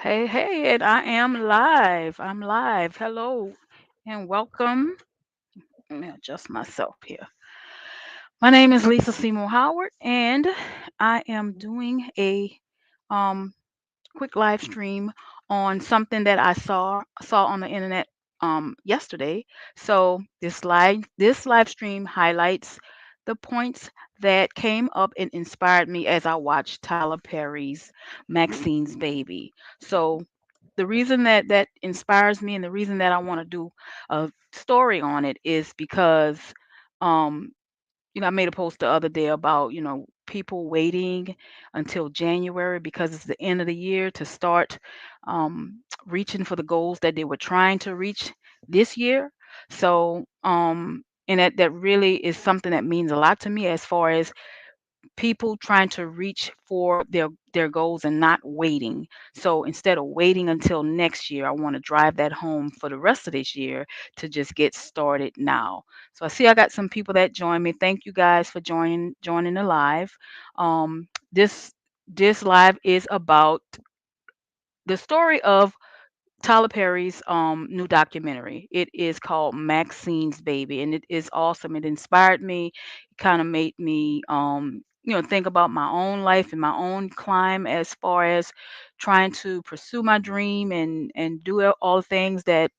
Hey, hey, and I am live. I'm live. Hello and welcome. Let me adjust myself here. My name is Lisa Seymour Howard, and I am doing a um, quick live stream on something that I saw on the internet yesterday. So this live stream highlights the points that came up and inspired me as I watched Tyler Perry's Maxine's Baby. So the reason that that inspires me and the reason that I want to do a story on it is because um I made a post the other day about, people waiting until January because it's the end of the year to start reaching for the goals that they were trying to reach this year. So, and that really is something that means a lot to me as far as people trying to reach for their goals and not waiting. So instead of waiting until next year, I want to drive that home for the rest of this year to just get started now. So I see I got some people that join me. Thank you guys for joining the live. This live is about the story of Tyler Perry's new documentary. It is called Maxine's Baby, and it is awesome. It inspired me. It kind of made me, think about my own life and my own climb as far as trying to pursue my dream and do all the things that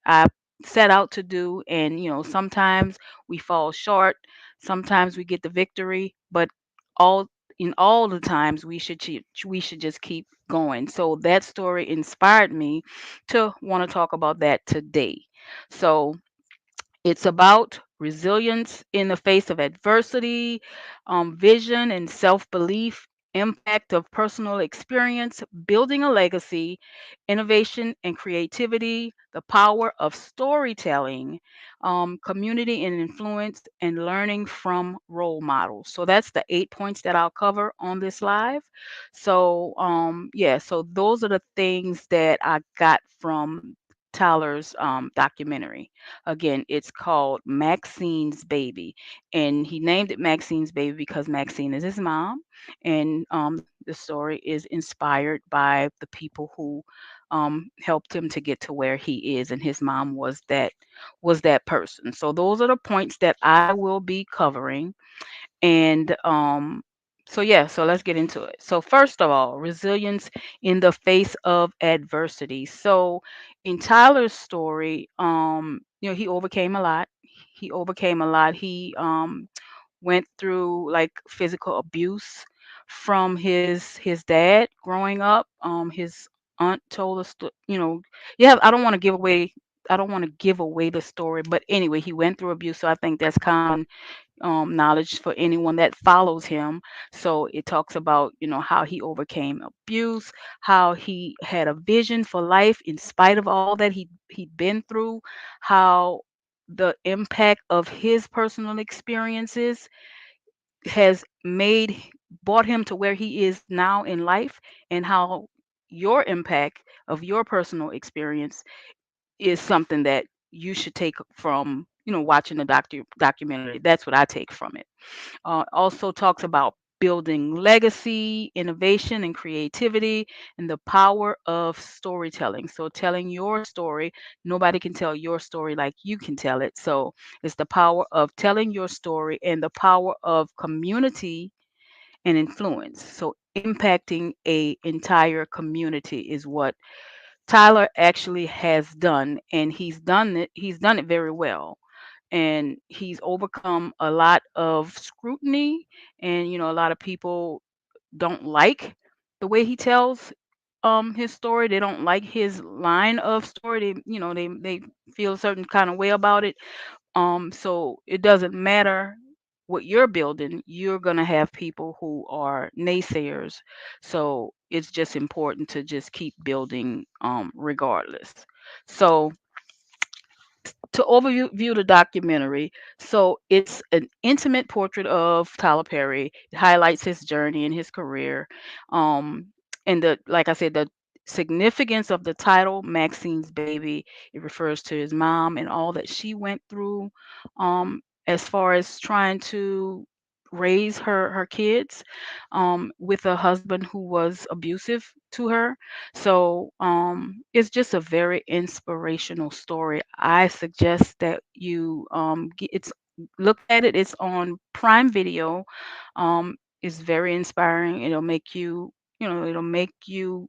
I set out to do. And sometimes we fall short, sometimes we get the victory, but all in all the times we should just keep going. So that story inspired me to want to talk about that today. So it's about resilience in the face of adversity, vision and self belief, impact of personal experience, building a legacy, innovation and creativity, the power of storytelling, community and influence, and learning from role models. So that's the 8 points that I'll cover on this live. So, yeah, so those are the things that I got from Tyler's documentary. Again, it's called Maxine's Baby. And he named it Maxine's Baby because Maxine is his mom. And the story is inspired by the people who helped him to get to where he is. And his mom was that person. So those are the points that I will be covering. And so yeah, so let's get into it. So first of all, resilience in the face of adversity. So in Tyler's story, he overcame a lot. He overcame a lot. He went through like physical abuse from his dad growing up. His aunt told us to, yeah, I don't want to give away the story, but anyway, he went through abuse. So I think that's common knowledge for anyone that follows him. So it talks about, how he overcame abuse, how he had a vision for life in spite of all that he'd been through, how the impact of his personal experiences has brought him to where he is now in life, and how your impact of your personal experience is something that you should take from watching the documentary. That's what I take from it. Also talks about building legacy, innovation, and creativity, and the power of storytelling. So, telling your story, nobody can tell your story like you can tell it. So, it's the power of telling your story and the power of community and influence. So, impacting a entire community is what Tyler actually has done, and he's done it very well, and he's overcome a lot of scrutiny, and a lot of people don't like the way he tells his story. They don't like his line of story. They feel a certain kind of way about it. So it doesn't matter what you're building, you're going to have people who are naysayers. So it's just important to just keep building regardless. So to overview the documentary, so it's an intimate portrait of Tyler Perry. It highlights his journey and his career. Um, and like I said, the significance of the title, Maxine's Baby, it refers to his mom and all that she went through as far as trying to raise her kids with a husband who was abusive to her. So it's just a very inspirational story. I suggest that you it's look at it. It's on Prime Video. It's very inspiring. It'll make you, it'll make you,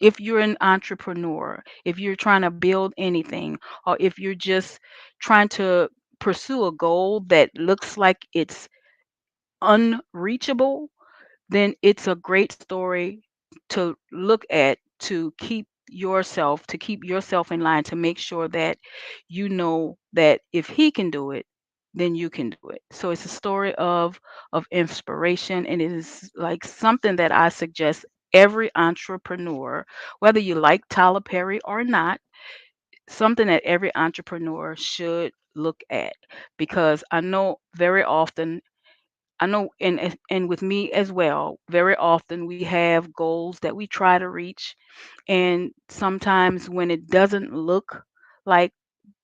if you're an entrepreneur, if you're trying to build anything, or if you're just trying to pursue a goal that looks like it's unreachable, then it's a great story to look at, to keep yourself in line, to make sure that you know that if he can do it, then you can do it. So it's a story of inspiration, and it is like something that I suggest every entrepreneur, whether you like Tyler Perry or not, something that every entrepreneur should look at, because I know very often, I know, and with me as well, very often we have goals that we try to reach, and sometimes when it doesn't look like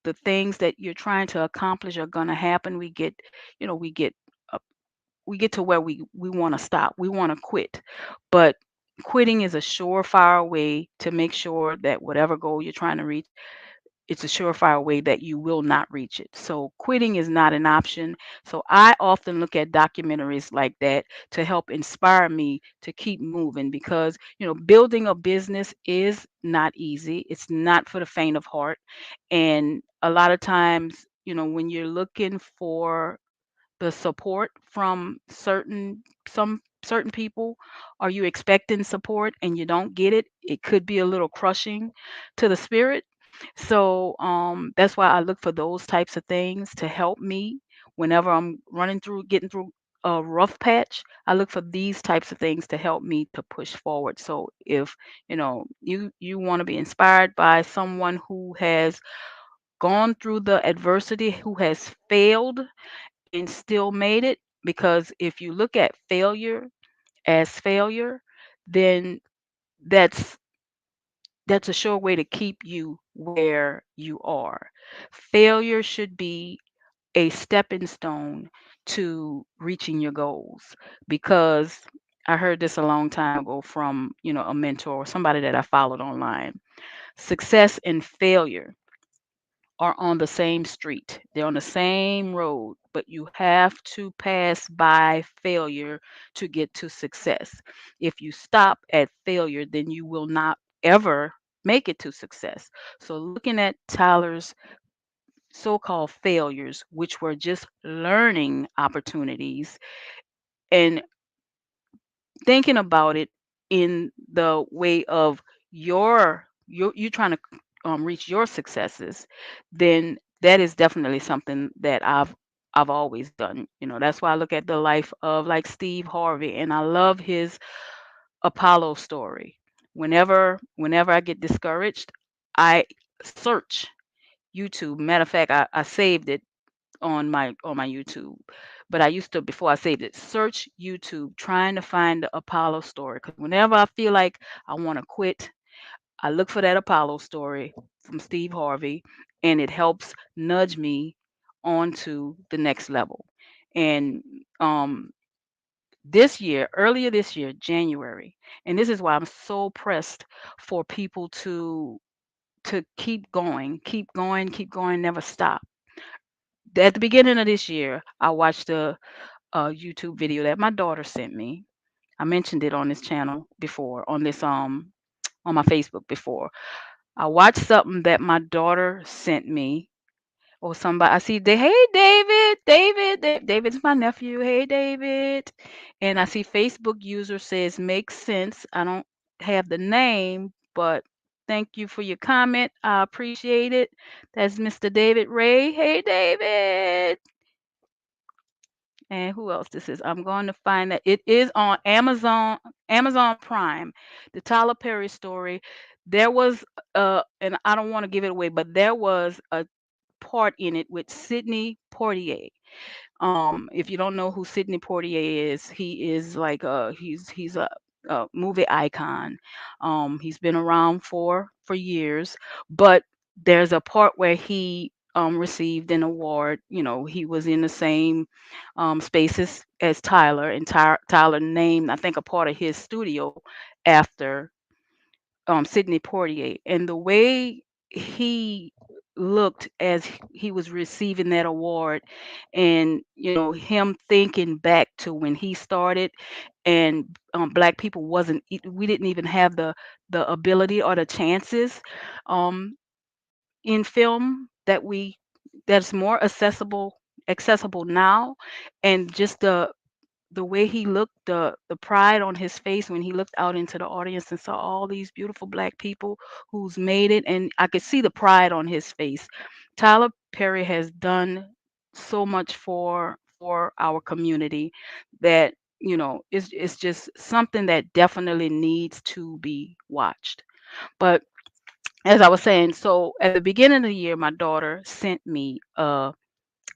the things that you're trying to accomplish are going to happen, we get, you know, uh, we get to where we want to stop, we want to quit. But quitting is a surefire way to make sure that whatever goal you're trying to reach, it's a surefire way that you will not reach it. So quitting is not an option. So I often look at documentaries like that to help inspire me to keep moving, because, building a business is not easy. It's not for the faint of heart. And a lot of times, when you're looking for the support from certain people, are you expecting support and you don't get it, it could be a little crushing to the spirit. So that's why I look for those types of things to help me whenever I'm getting through a rough patch. I look for these types of things to help me to push forward. So if you want to be inspired by someone who has gone through the adversity, who has failed and still made it, because if you look at failure as failure, then that's that's a sure way to keep you where you are. Failure should be a stepping stone to reaching your goals, because I heard this a long time ago from, a mentor or somebody that I followed online. Success and failure are on the same street. They're on the same road, but you have to pass by failure to get to success. If you stop at failure, then you will not ever make it to success. So, looking at Tyler's so called failures, which were just learning opportunities, and thinking about it in the way of you trying to reach your successes, then that is definitely something that I've always done. That's why I look at the life of like Steve Harvey, and I love his Apollo story. Whenever I get discouraged, I search YouTube. Matter of fact, I saved it on my YouTube. But I used to, before I saved it, search YouTube trying to find the Apollo story. Because whenever I feel like I want to quit, I look for that Apollo story from Steve Harvey, and it helps nudge me onto the next level. And earlier this year, January, and this is why I'm so pressed for people to keep going, keep going, never stop. At the beginning of this year, I watched a YouTube video that my daughter sent me. I mentioned it on this channel before, on my Facebook before. I watched something that my daughter sent me, or somebody. I see, hey David's my nephew. Hey David, and I see Facebook user says makes sense. I don't have the name, but thank you for your comment. I appreciate it. That's Mr. David Ray. Hey David. And who else this is? I'm going to find that it is on Amazon Prime. The Tyler Perry story. There was and I don't want to give it away, but there was a part in it with Sidney Poitier. If you don't know who Sidney Poitier is, he is like he's a movie icon. He's been around for years, but there's a part where he received an award. He was in the same spaces as Tyler, and Tyler named, I think, a part of his studio after Sidney Poitier. And the way he looked as he was receiving that award, and him thinking back to when he started, and black people wasn't we didn't even have the ability or the chances um in film that's more accessible now. And just the way he looked, the pride on his face when he looked out into the audience and saw all these beautiful black people who's made it, and I could see the pride on his face. Tyler Perry has done so much for our community that it's just something that definitely needs to be watched. But as I was saying, so at the beginning of the year, my daughter sent me a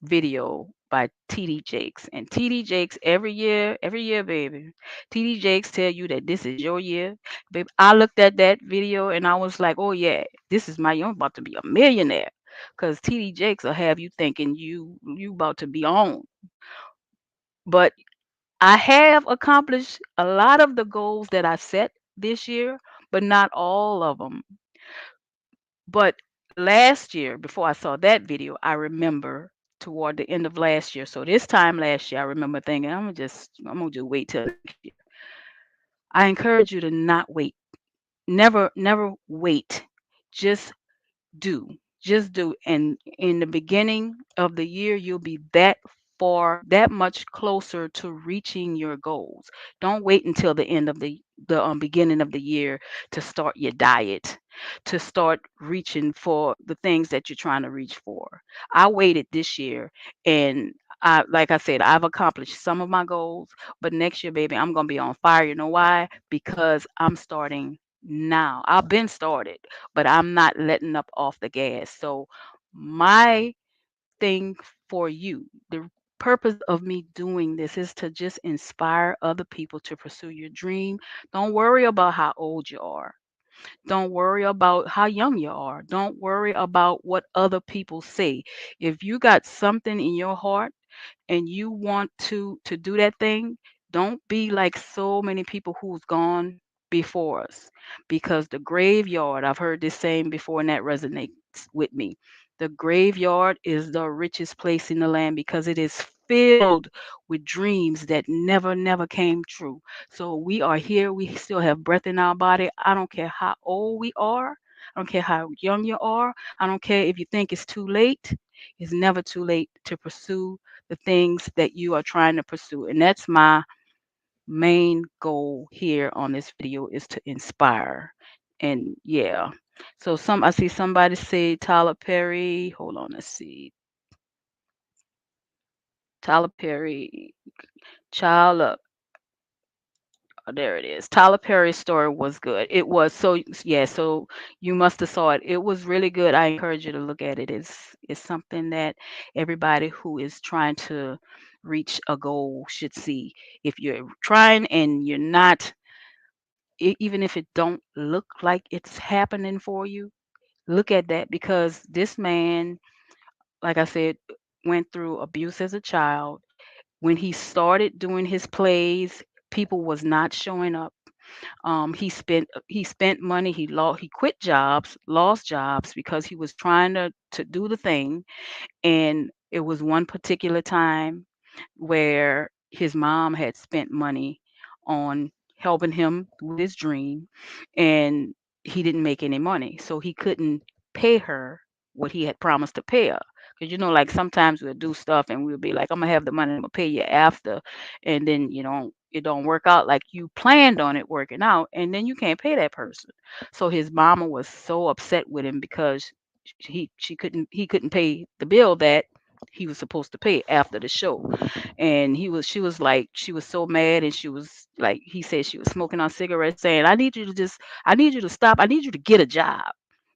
video by TD Jakes. And TD Jakes every year, baby. TD Jakes tell you that this is your year. Baby, I looked at that video and I was like, oh yeah, this is my year. I'm about to be a millionaire. Cause TD Jakes will have you thinking you about to be on. But I have accomplished a lot of the goals that I set this year, but not all of them. But last year, before I saw that video, I remember toward the end of last year. So this time last year, I remember thinking, I'm gonna just wait till next year. I encourage you to not wait. Never wait. Just do. Just do. And in the beginning of the year, you'll be that much closer to reaching your goals. Don't wait until the end of the beginning of the year to start your diet, to start reaching for the things that you're trying to reach for. I waited this year, and like I said, I've accomplished some of my goals, but next year, baby, I'm gonna be on fire. You know why? Because I'm starting now. I've been started, but I'm not letting up off the gas. So my thing for you, the purpose of me doing this is to just inspire other people to pursue your dream. Don't worry about how old you are. Don't worry about how young you are. Don't worry about what other people say. If you got something in your heart and you want to do that thing, don't be like so many people who's gone before us. Because the graveyard, I've heard this saying before, and that resonates with me. The graveyard is the richest place in the land because it is filled with dreams that never came true. So we are here, we still have breath in our body. I don't care how old we are, I don't care how young you are, I don't care if you think it's too late. It's never too late to pursue the things that you are trying to pursue. And that's my main goal here on this video, is to inspire. And yeah. So I see somebody say Tyler Perry. Hold on, let's see. Tyler Perry, child up. Oh, there it is. Tyler Perry's story was good. It was so yeah, so you must have saw it. It was really good. I encourage you to look at it. It's something that everybody who is trying to reach a goal should see. If you're trying and you're not, even if it don't look like it's happening for you, look at that, because this man, like I said, went through abuse as a child. When he started doing his plays, people was not showing up. He spent money. He quit jobs, lost jobs because he was trying to do the thing. And it was one particular time where his mom had spent money on helping him with his dream, and he didn't make any money, so he couldn't pay her what he had promised to pay her. Because like sometimes we'll do stuff and we'll be like, I'm gonna have the money, I'm gonna pay you after, and then it don't work out like you planned on it working out, and then you can't pay that person. So his mama was so upset with him because he couldn't pay the bill that he was supposed to pay after the show. And she was so mad, and she was like, he said she was smoking on cigarettes, saying, I need you to stop, I need you to get a job.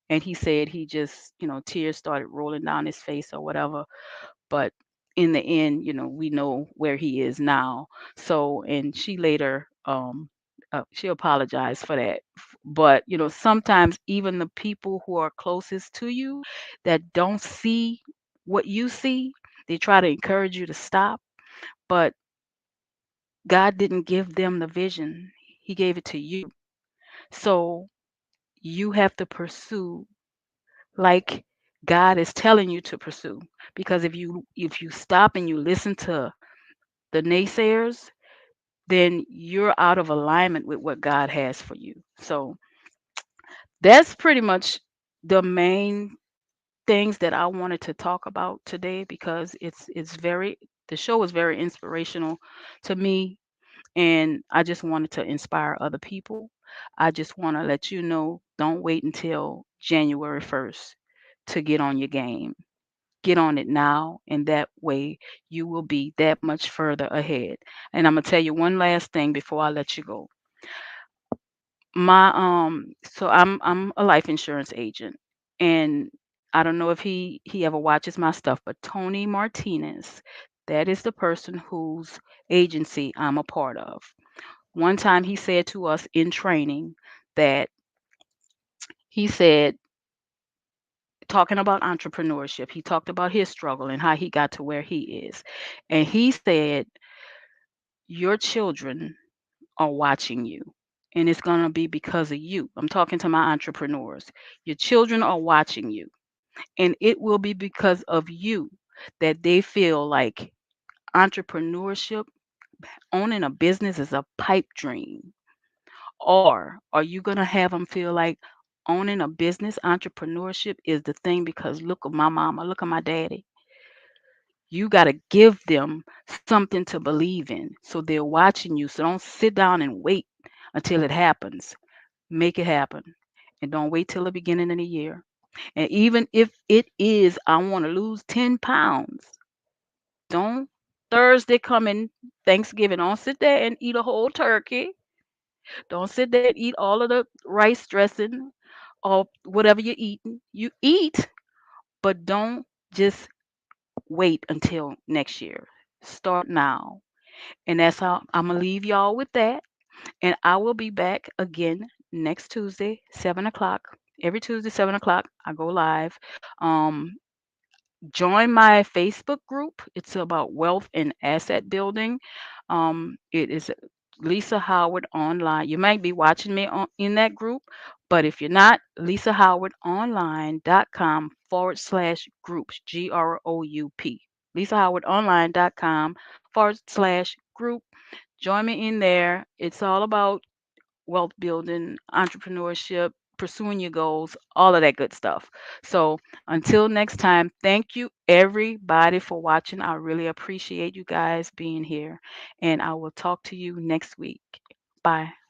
And he said he just, tears started rolling down his face or whatever. But in the end, we know where he is now. So, and she later she apologized for that, But, sometimes even the people who are closest to you that don't see what you see, they try to encourage you to stop, but God didn't give them the vision. He gave it to you. So you have to pursue like God is telling you to pursue. Because if you stop and you listen to the naysayers, then you're out of alignment with what God has for you. So that's pretty much the main things that I wanted to talk about today because it's very the show was very inspirational to me, and I just wanted to inspire other people. I just want to let you know, don't wait until January 1st to get on your game. Get on it now, and that way you will be that much further ahead. And I'm gonna tell you one last thing before I let you go. I'm a life insurance agent, and I don't know if he ever watches my stuff, but Tony Martinez, that is the person whose agency I'm a part of. One time he said to us in training that he said, talking about entrepreneurship, he talked about his struggle and how he got to where he is. And he said, your children are watching you. And it's going to be because of you. I'm talking to my entrepreneurs. Your children are watching you. And it will be because of you that they feel like entrepreneurship, owning a business is a pipe dream. Or are you going to have them feel like owning a business, entrepreneurship is the thing because look at my mama, look at my daddy. You got to give them something to believe in. So they're watching you. So don't sit down and wait until it happens. Make it happen. And don't wait till the beginning of the year. And even if it is, I want to lose 10 pounds, don't Thursday coming, Thanksgiving, don't sit there and eat a whole turkey. Don't sit there and eat all of the rice dressing or whatever you're eating. You eat, but don't just wait until next year. Start now. And that's how I'm going to leave y'all with that. And I will be back again next Tuesday, 7 o'clock. Every Tuesday, 7 o'clock, I go live. Um, Join my Facebook group. It's about wealth and asset building. It is Lisa Howard Online. You might be watching me in that group, but if you're not, lisahowardonline.com/groups, GROUP. lisahowardonline.com/group. Join me in there. It's all about wealth building, entrepreneurship, pursuing your goals, all of that good stuff. So until next time, thank you everybody for watching. I really appreciate you guys being here, and I will talk to you next week. Bye.